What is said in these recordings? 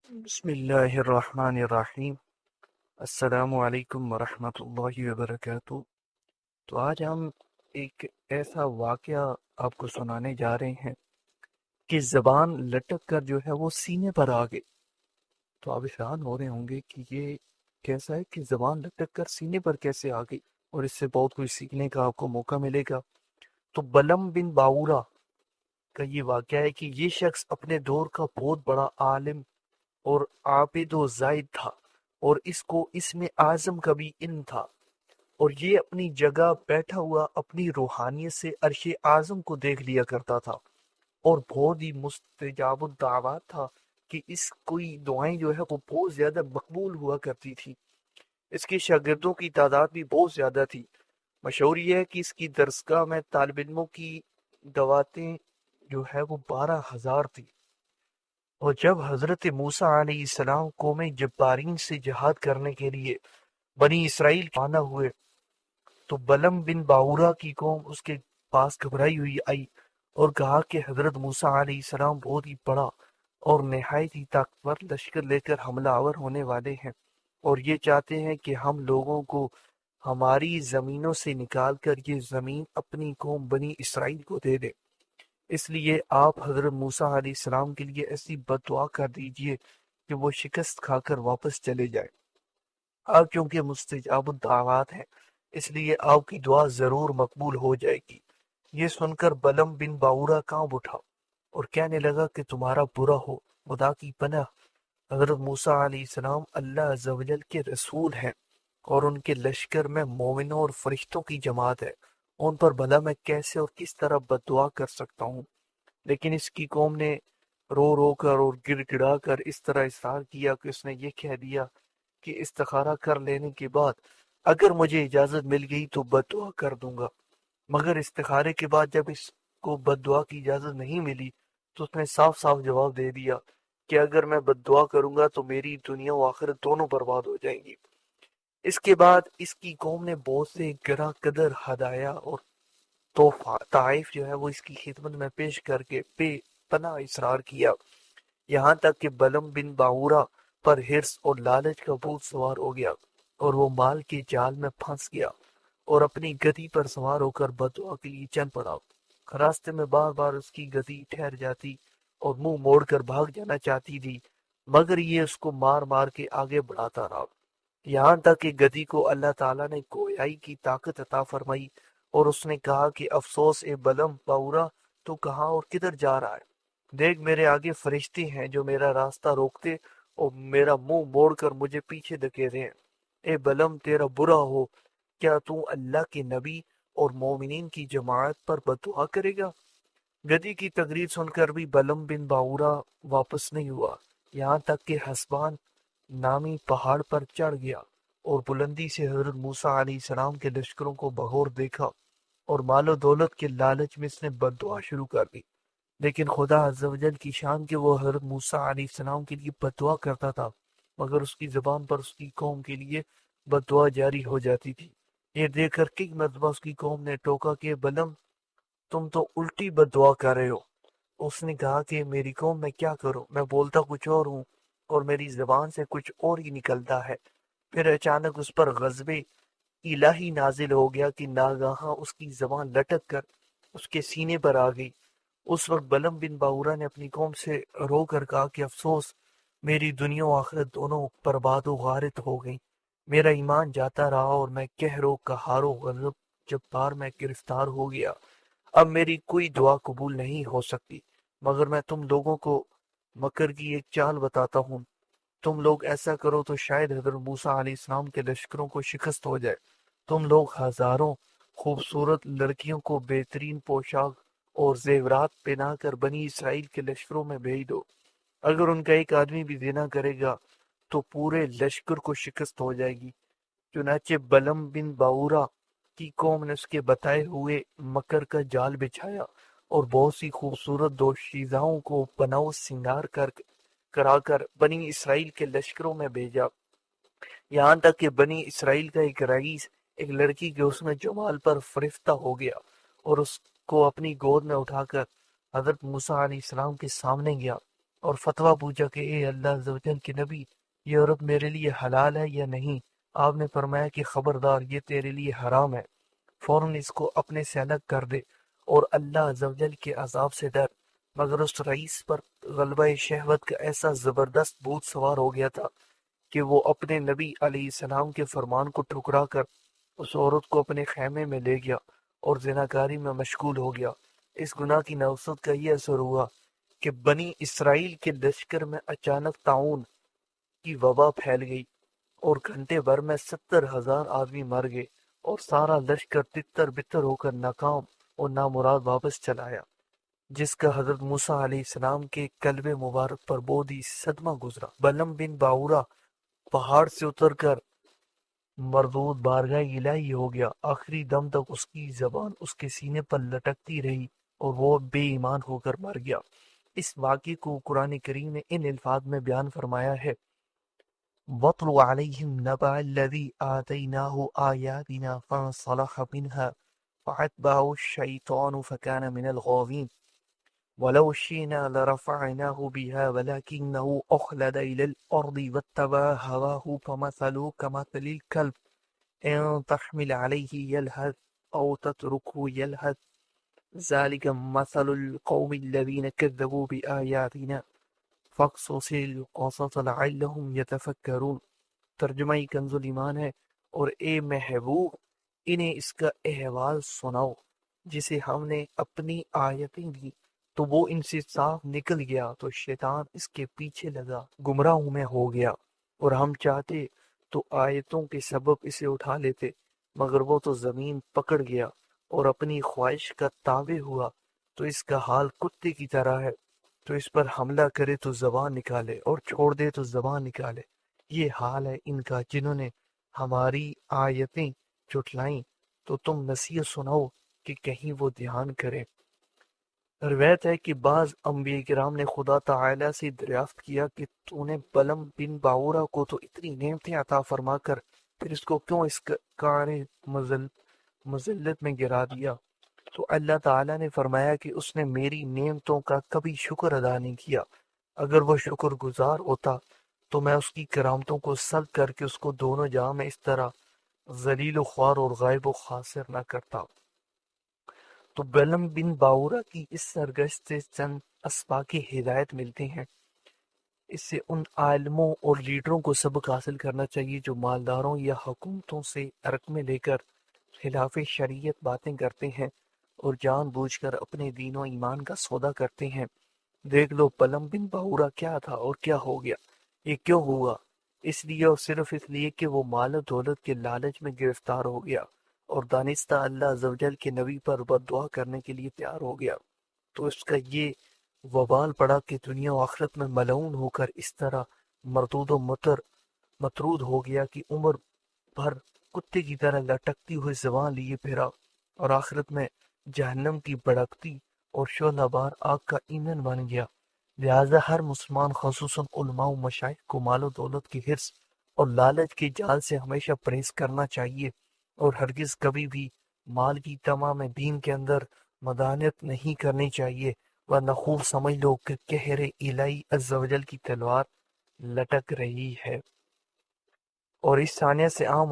بسم اللہ الرحمن الرحیم۔ السلام علیکم ورحمۃ اللہ وبرکاتہ۔ تو آج ہم ایک ایسا واقعہ آپ کو سنانے جا رہے ہیں کہ زبان لٹک کر جو ہے وہ سینے پر آ گئی۔ تو آپ حیران ہو رہے ہوں گے کہ یہ کیسا ہے کہ زبان لٹک کر سینے پر کیسے آ گئی، اور اس سے بہت کچھ سیکھنے کا آپ کو موقع ملے گا۔ تو بلم بن باورا کا یہ واقعہ ہے کہ یہ شخص اپنے دور کا بہت بڑا عالم اور عابد و زاہد تھا، اور اس میں اعظم کا بھی علم تھا، اور یہ اپنی جگہ بیٹھا ہوا اپنی روحانیت سے عرش اعظم کو دیکھ لیا کرتا تھا، اور بہت ہی مستجاب الدعوات تھا کہ اس کوئی دعائیں جو ہے وہ بہت زیادہ مقبول ہوا کرتی تھی۔ اس کے شاگردوں کی تعداد بھی بہت زیادہ تھی۔ مشہور یہ ہے کہ اس کی درسگاہ میں طالب علموں کی دعوتیں جو ہے وہ 12,000 تھی۔ اور جب حضرت موسیٰ علیہ السلام قوم جبارین سے جہاد کرنے کے لیے بنی اسرائیل روانہ ہوئے، تو بلم بن باورا کی قوم اس کے پاس گھبرائی ہوئی آئی اور کہا کہ حضرت موسیٰ علیہ السلام بہت ہی بڑا اور نہایت ہی طاقتور لشکر لے کر حملہ آور ہونے والے ہیں، اور یہ چاہتے ہیں کہ ہم لوگوں کو ہماری زمینوں سے نکال کر یہ زمین اپنی قوم بنی اسرائیل کو دے دے۔ اس لیے آپ حضرت موسیٰ علیہ السلام کے لیے ایسی بد دعا کر دیجئے کہ وہ شکست کھا کر واپس چلے جائیں۔ آپ چونکہ مستجاب الدعوات ہیں، اس لیے آپ کی دعا ضرور مقبول ہو جائے گی۔ یہ سن کر بلم بن باورا کانپ اٹھا اور کہنے لگا کہ تمہارا برا ہو، خدا کی پناہ، حضرت موسیٰ علیہ السلام اللہ عز و جل کے رسول ہیں، اور ان کے لشکر میں مومنوں اور فرشتوں کی جماعت ہے، ان پر بھلا میں کیسے اور کس طرح بد دعا کر سکتا ہوں؟ لیکن اس کی قوم نے رو رو کر اور گڑ گڑا کر اس طرح اصرار کیا کہ اس نے یہ کہہ دیا کہ استخارہ کر لینے کے بعد اگر مجھے اجازت مل گئی تو بد دعا کر دوں گا، مگر استخارے کے بعد جب اس کو بد دعا کی اجازت نہیں ملی تو اس نے صاف صاف جواب دے دیا کہ اگر میں بد دعا کروں گا تو میری دنیا و آخرت دونوں برباد ہو جائیں گی۔ اس کے بعد اس کی قوم نے بہت سے گراں قدر ہدایا اور تحفہ تحائف جو ہے وہ اس کی خدمت میں پیش کر کے بے پناہ اصرار کیا، یہاں تک کہ بلم بن باورا پر حرص اور لالچ کا بھوت سوار ہو گیا، اور وہ مال کے جال میں پھنس گیا اور اپنی گدی پر سوار ہو کر بددعا کے لیے چل پڑا۔ راستے میں بار بار اس کی گدی ٹھہر جاتی اور منہ موڑ کر بھاگ جانا چاہتی تھی، مگر یہ اس کو مار مار کے آگے بڑھاتا رہا، یہاں تک کہ گدی کو اللہ تعالیٰ نے گویائی کی طاقت عطا فرمائی، اور اس نے کہا کہ افسوس اے بلم باورا، تو کہاں اور کدھر جا رہا ہے؟ دیکھ میرے آگے فرشتے ہیں جو میرا راستہ روکتے اور میرا منہ موڑ کر مجھے پیچھے دھکیلتے ہیں۔ اے بلم تیرا برا ہو، کیا تو اللہ کے نبی اور مومنین کی جماعت پر بددعا کرے گا؟ گدی کی تقریر سن کر بھی بلم بن باورا واپس نہیں ہوا، یہاں تک کہ حسبان نامی پہاڑ پر چڑھ گیا اور بلندی سے حضرت موسیٰ علیہ السلام کے لشکروں کو بغور دیکھا، اور مال و دولت کے لالچ میں اس نے بد دعا شروع کر دی۔ لیکن خدا عز و جل کی شان کہ وہ حضرت موسیٰ علیہ السلام کے لیے بد دعا کرتا تھا، مگر اس کی زبان پر اس کی قوم کے لیے بد دعا جاری ہو جاتی تھی۔ یہ دیکھ کر کئی مرتبہ اس کی قوم نے ٹوکا کہ بلم تم تو الٹی بد دعا کر رہے ہو۔ اس نے کہا کہ میری قوم میں کیا کروں، میں بولتا کچھ اور ہوں اور میری زبان سے کچھ اور ہی نکلتا ہے۔ پھر اچانک اس پر غضب الہی نازل ہو گیا کہ ناگہاں اس کی زبان لٹک کر اس کے سینے پر آ گئی۔ اس وقت بلم بن باورا نے اپنی قوم سے رو کر کہا کہ افسوس، میری دنیا و آخرت دونوں برباد و غارت ہو گئیں، میرا ایمان جاتا رہا اور میں قہر و قہار و غضب جبار میں گرفتار ہو گیا، اب میری کوئی دعا قبول نہیں ہو سکتی، مگر میں تم لوگوں کو مکر کی ایک چال بتاتا ہوں، تم لوگ ایسا کرو تو شاید حضرت موسیٰ علیہ السلام کے لشکروں کو شکست ہو جائے۔ تم لوگ ہزاروں خوبصورت لڑکیوں کو بہترین پوشاک اور زیورات پہنا کر بنی اسرائیل کے لشکروں میں بھیج دو، اگر ان کا ایک آدمی بھی زنا کرے گا تو پورے لشکر کو شکست ہو جائے گی۔ چنانچہ بلم بن باورا کی قوم نے اس کے بتائے ہوئے مکر کا جال بچھایا اور بہت سی خوبصورت دوشیزاؤں کو پناہ و سنگار کرا کر بنی اسرائیل کے لشکروں میں بھیجا، یہاں تک کہ بنی اسرائیل کا ایک رئیس ایک لڑکی کے حسن جمال پر فریفتہ ہو گیا اور اس کو اپنی گود میں اٹھا کر حضرت موسیٰ علیہ السلام کے سامنے گیا اور فتویٰ پوچھا کہ اے اللہ عز و جل کے نبی، یہ عورت میرے لیے حلال ہے یا نہیں؟ آپ نے فرمایا کہ خبردار، یہ تیرے لیے حرام ہے، فوراً اس کو اپنے سے الگ کر دے اور اللہ عز و جل کے عذاب سے ڈر۔ مگر اس رئیس پر غلبہ شہوت کا ایسا زبردست بھوت سوار ہو گیا تھا کہ وہ اپنے نبی علیہ السلام کے فرمان کو ٹھکرا کر اس عورت کو اپنے خیمے میں لے گیا اور زناکاری میں مشغول ہو گیا۔ اس گناہ کی نوسط کا یہ اثر ہوا کہ بنی اسرائیل کے لشکر میں اچانک طاعون کی وبا پھیل گئی اور گھنٹے بھر میں 70,000 آدمی مر گئے اور سارا لشکر تتر بتر ہو کر ناکام اور نامراد واپس چلا آیا، جس کا حضرت موسیٰ علیہ السلام کے قلب مبارک پر بہت ہی صدمہ گزرا۔ بلم بن باورا پہاڑ سے اتر کر مردود بارگاہ الہی ہو گیا۔ آخری دم تک اس کی زبان اس کے سینے پر لٹکتی رہی اور وہ بے ایمان ہو کر مر گیا۔ اس واقعے کو قرآن کریم نے ان الفاظ میں بیان فرمایا ہے: وَاتْلُ عَلَيْهِمْ نَبَأَ الَّذِي آتَيْنَاهُ آيَاتِنَا فَانسَلَخَ مِنْهَا فَأَتْبَعَهُ الشَّيْطَانُ فَكَانَ مِنَ الْغَاوِينَ وَلَوْ شِئْنَا لَرَفَعْنَاهُ بِهَا وَلَكِنَّهُ أَخْلَدَ إِلَى الْأَرْضِ وَاتَّبَعَ هَوَاهُ فَمَثَلُهُ كَمَثَلِ الْكَلْبِ إِن تَحْمِلْ عَلَيْهِ يَلْهَثْ أَوْ تَتْرُكْهُ يَلْهَث ذَلِكَ مَثَلُ الْقَوْمِ الَّذِينَ كَذَّبُوا بِآيَاتِنَا فَاقْصُصِ الْقَصَصَ لَعَلَّهُمْ يَتَفَكَّرُونَ۔ ترجمہ کنز ایمان ہے: اور اے محبوب، انہیں اس کا احوال سناؤ جسے ہم نے اپنی آیتیں دی تو وہ ان سے صاف نکل گیا، تو شیطان اس کے پیچھے لگا، گمراہوں میں ہو گیا، اور ہم چاہتے تو آیتوں کے سبب اسے اٹھا لیتے، مگر وہ تو زمین پکڑ گیا اور اپنی خواہش کا تابع ہوا، تو اس کا حال کتے کی طرح ہے، تو اس پر حملہ کرے تو زبان نکالے اور چھوڑ دے تو زبان نکالے۔ یہ حال ہے ان کا جنہوں نے ہماری آیتیں جھٹلائیں، تو تم نصیحت سناؤ کہ کہیں وہ دھیان کریں۔ روایت ہے کہ بعض انبیاء کرام نے خدا تعالی سے دریافت کیا کہ تو نے بلم بن باورا کو تو اتنی نعمتیں عطا فرما کر پھر اس کو کیوں اس کار مذلت میں گرا دیا؟ تو اللہ تعالیٰ نے فرمایا کہ اس نے میری نعمتوں کا کبھی شکر ادا نہیں کیا، اگر وہ شکر گزار ہوتا تو میں اس کی کرامتوں کو سلب کر کے اس کو دونوں جہاں میں اس طرح ذلیل و خوار اور غائب و خاسر نہ کرتا۔ تو بلم بن باورا کی اس سرگشت سے چند اسباق ہدایت ملتے ہیں۔ اس سے ان عالموں اور لیڈروں کو سبق حاصل کرنا چاہیے جو مالداروں یا حکومتوں سے رقمیں لے کر خلاف شریعت باتیں کرتے ہیں اور جان بوجھ کر اپنے دین و ایمان کا سودا کرتے ہیں۔ دیکھ لو بلم بن باورا کیا تھا اور کیا ہو گیا۔ یہ کیوں ہوا؟ اس لیے اور صرف اس لیے کہ وہ مال و دولت کے لالچ میں گرفتار ہو گیا اور دانستہ اللہ عز و جل کے نبی پر بد دعا کرنے کے لیے تیار ہو گیا، تو اس کا یہ وبال پڑا کہ دنیا و آخرت میں ملعون ہو کر اس طرح مردود و مطرود ہو گیا کہ عمر بھر کتے کی طرح لٹکتی ہوئی زبان لیے پھرا اور آخرت میں جہنم کی بھڑکتی اور شعلہ بار آگ کا ایندھن بن گیا۔ لہذا ہر مسلمان خصوصاً علماء و مشائخ کو مال و دولت کی حرص اور لالچ کے جال سے ہمیشہ پرہیز کرنا چاہیے اور ہرگز کبھی بھی مال کی طمع میں دین کے اندر مدانت نہیں کرنی چاہیے، ورنہ خوب سمجھ لو کہ قہر الہی عز و جل کی تلوار لٹک رہی ہے۔ اور اس ثانیہ سے عام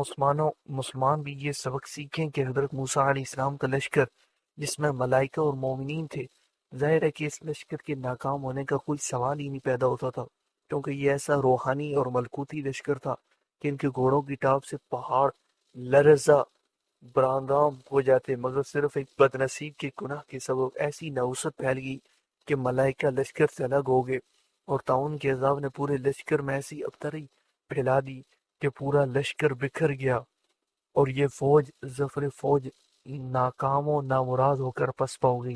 مسلمان بھی یہ سبق سیکھیں کہ حضرت موسیٰ علیہ السلام کا لشکر جس میں ملائکہ اور مومنین تھے، ظاہر ہے کہ اس لشکر کے ناکام ہونے کا کوئی سوال ہی نہیں پیدا ہوتا تھا، کیونکہ یہ ایسا روحانی اور ملکوتی لشکر تھا کہ ان کے گھوڑوں کی ٹاپ سے پہاڑ لرزہ براندام ہو جاتے، مگر صرف ایک بد نصیب کے گناہ کے سبب ایسی نحوست پھیل گئی کہ ملائکہ لشکر سے الگ ہو گئے اور طاعون کے عذاب نے پورے لشکر میں ایسی ابتری پھیلا دی کہ پورا لشکر بکھر گیا اور یہ فوج ظفر فوج ناکام و نامراد ہو کر پسپا ہو گئی۔